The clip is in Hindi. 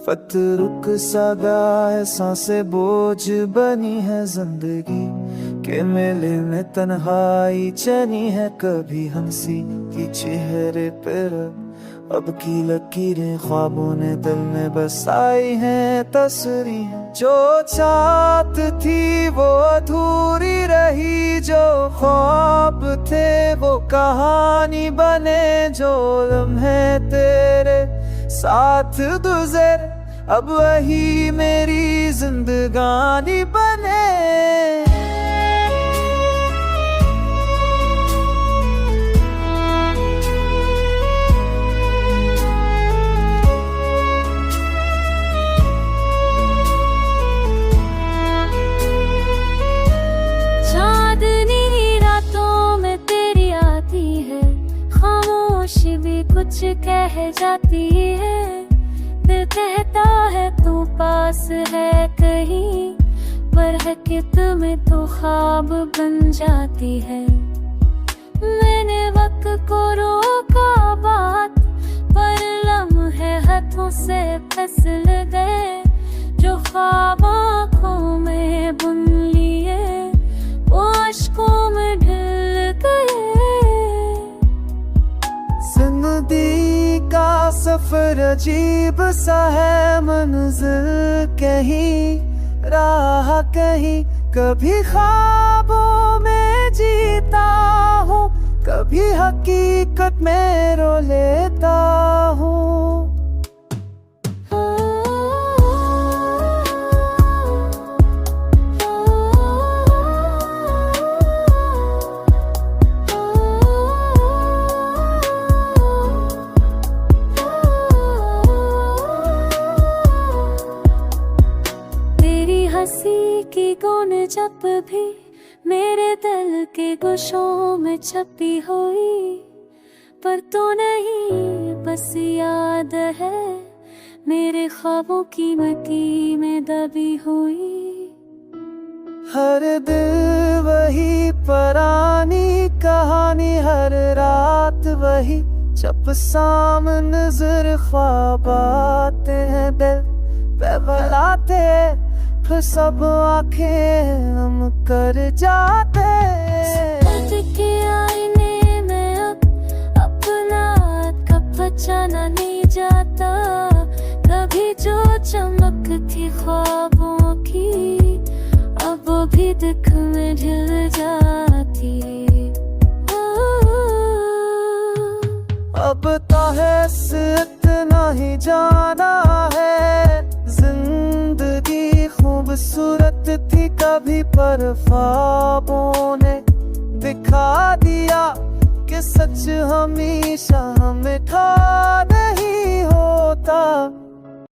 पत रुक सा गया है, सांसें बोझ बनी है जिंदगी के मेले में तन्हाई चनी है। कभी हंसी की चेहरे पर अब की लकीरें ख्वाबों ने दिल में बसाई हैं तस्वीरें। जो चाहत थी वो अधूरी रही, जो ख्वाब थे वो कहानी बने। जो लम्हे तेरे साथ गुजरे अब वही मेरी जिंदगानी बने। चांदनी रातों में तेरी आती है, खामोशी भी कुछ कह जाती है। दिल कहता है तू पास है कहीं, पर हकीकत में तो ख्वाब बन जाती है। मैंने वक्त को रोका बात, पर लम्हे हाथों से फिसल गए। जो ख्वाब आँखों में बुन लिए वो अश्कों में ढल गए। जिंदगी का सफर अजीब सा है, मंजिल कहीं राह कहीं। कभी ख्वाबों में जीता हूँ, कभी हकीकत में रो लेता हूँ। हंसी की गूंज जब भी मेरे दिल के गोशों में छपी हुई, पर तो नहीं बस याद है मेरे ख्वाबों की मिट्टी में दबी हुई। हर दिल वही पुरानी कहानी, हर रात वही जब सामने नजर ख्वाब आते हैं दिल पे बुलाते, फिर सब आंखें हम कर जाते। सच के आईने में अब अपना कब बचाना नहीं जाता। कभी जो चमक थी ख्वाबों की अब भी दिख में ढल जाती। अब तो है इतना ही जाना है, जिंदगी खूबसूरत थी कभी पर ख्वाबों ने दिखा दिया कि सच हमेशा हमें था।